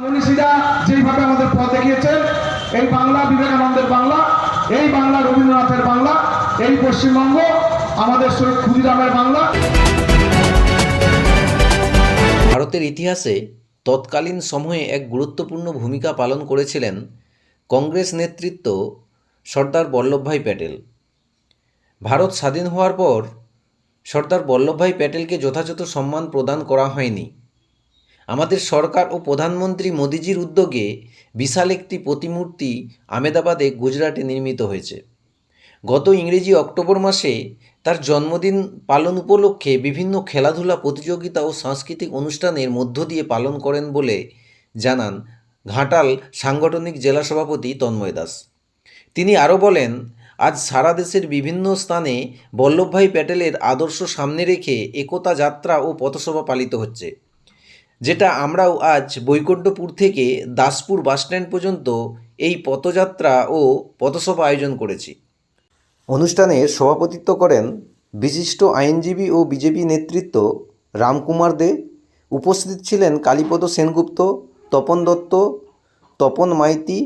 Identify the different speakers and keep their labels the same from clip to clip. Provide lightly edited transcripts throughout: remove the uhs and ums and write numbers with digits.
Speaker 1: মনীষীরা যেইভাবে আমাদের পথ দেখিয়েছেন, এই বাংলা বিবেকানন্দের বাংলা, এই বাংলা রবীন্দ্রনাথের বাংলা, এই পশ্চিমবঙ্গ আমাদের শহীদ ক্ষুদিরামের বাংলা।
Speaker 2: ভারতের ইতিহাসে তৎকালীন সময়ে এক গুরুত্বপূর্ণ ভূমিকা পালন করেছিলেন কংগ্রেস নেতৃত্ব সর্দার বল্লভভাই প্যাটেল। ভারত স্বাধীন হওয়ার পর সর্দার বল্লভভাই প্যাটেলকে যথাযথ সম্মান প্রদান করা হয়নি। আমাদের সরকার ও প্রধানমন্ত্রী মোদিজির উদ্যোগে বিশাল একটি প্রতিমূর্তি আহমেদাবাদে গুজরাটে নির্মিত হয়েছে। গত ইংরেজি অক্টোবর মাসে তার জন্মদিন পালন উপলক্ষে বিভিন্ন খেলাধুলা প্রতিযোগিতা ও সাংস্কৃতিক অনুষ্ঠানের মধ্য দিয়ে পালন করেন বলে জানান ঘাটাল সাংগঠনিক জেলা সভাপতি তন্ময় দাস। তিনি আরও বলেন, আজ সারা দেশের বিভিন্ন স্থানে বল্লভভাই প্যাটেলের আদর্শ সামনে রেখে একতা যাত্রা ও পথসভা পালিত হচ্ছে, যেটা আমরাও আজ বৈকুণ্ঠপুর থেকে দাসপুর বাসস্ট্যান্ড পর্যন্ত এই পথযাত্রা ও পথসভা আয়োজন করেছি। অনুষ্ঠানে সভাপতিত্ব করেন বিশিষ্ট আইনজীবী ও বিজেপি নেতৃত্ব রামকুমার দে। উপস্থিত ছিলেন কালীপদ সেনগুপ্ত, তপন দত্ত, তপন মাইতি,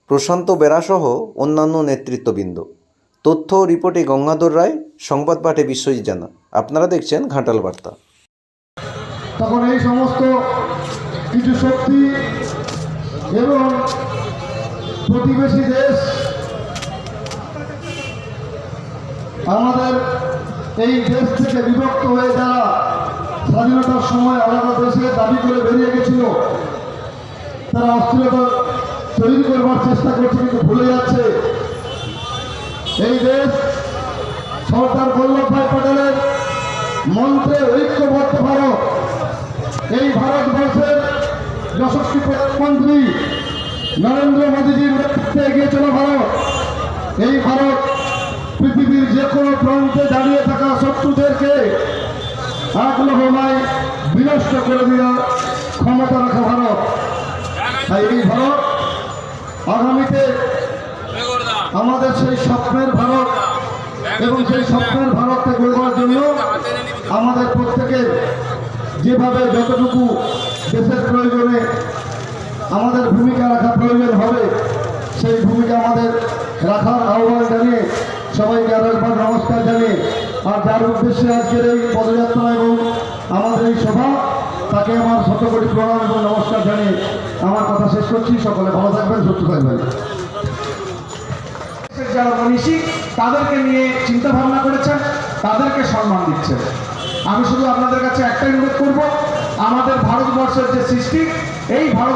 Speaker 2: প্রশান্ত বেরাসহ অন্যান্য নেতৃত্ববৃন্দ। তথ্য ও রিপোর্টে গঙ্গাধর রায়, সংবাদ পাঠে বিশ্বজিৎ জানা। আপনারা দেখছেন ঘাটাল বার্তা।
Speaker 1: তখন এই সমস্ত কিছু শক্তি এবং প্রতিবেশী দেশ আমাদের এই দেশ থেকে বিভক্ত হয়ে যারা স্বাধীনতার সময় আলাদা দেশের দাবি করে বেরিয়ে গেছিল, তারা অস্থিরতা তৈরি করবার চেষ্টা করছে, কিন্তু ভুলে যাচ্ছে এই দেশ সর্দার বল্লভভাই প্যাটেলের মন্ত্রে ঐক্যবদ্ধ ভারত। এই ভারতবর্ষের যশস্বী প্রধানমন্ত্রী নরেন্দ্র মোদীজির নেতৃত্বে এগিয়ে চলা ভারত। এই ভারত পৃথিবীর যে কোনো প্রান্তে দাঁড়িয়ে থাকা শত্রুদেরকে আগলহমায় বিনষ্ট করে দেওয়ার ক্ষমতা রাখা ভারত। তাই এই ভারত আগামীতে আমাদের সেই স্বপ্নের ভারত এবং সেই স্বপ্নের ভারতকে গড়বার জন্য আমাদের প্রত্যেকের যেভাবে যতটুকু দেশের প্রয়োজনে আমাদের ভূমিকা রাখা প্রয়োজন হবে, সেই ভূমিকা আমাদের রাখার আহ্বান জানিয়ে সবাইকে আরো একবার নমস্কার জানিয়ে, আর যার উদ্দেশ্যে আজকের এই পদযাত্রা এবং আমাদের এই সভা, তাকে আমার শতকোটি প্রণাম এবং নমস্কার জানিয়ে আমার কথা শেষ করছি। সকলে ভালো থাকবেন, সুস্থ থাকবেন। যারা মনীষী তাদেরকে নিয়ে চিন্তা ভাবনা করেছেন, তাদেরকে সম্মান দিচ্ছেন। আমি শুধু আপনাদের কাছে একটাই অনুরোধ করব, আমাদের ভারতবর্ষের যে সৃষ্টি, এই ভারত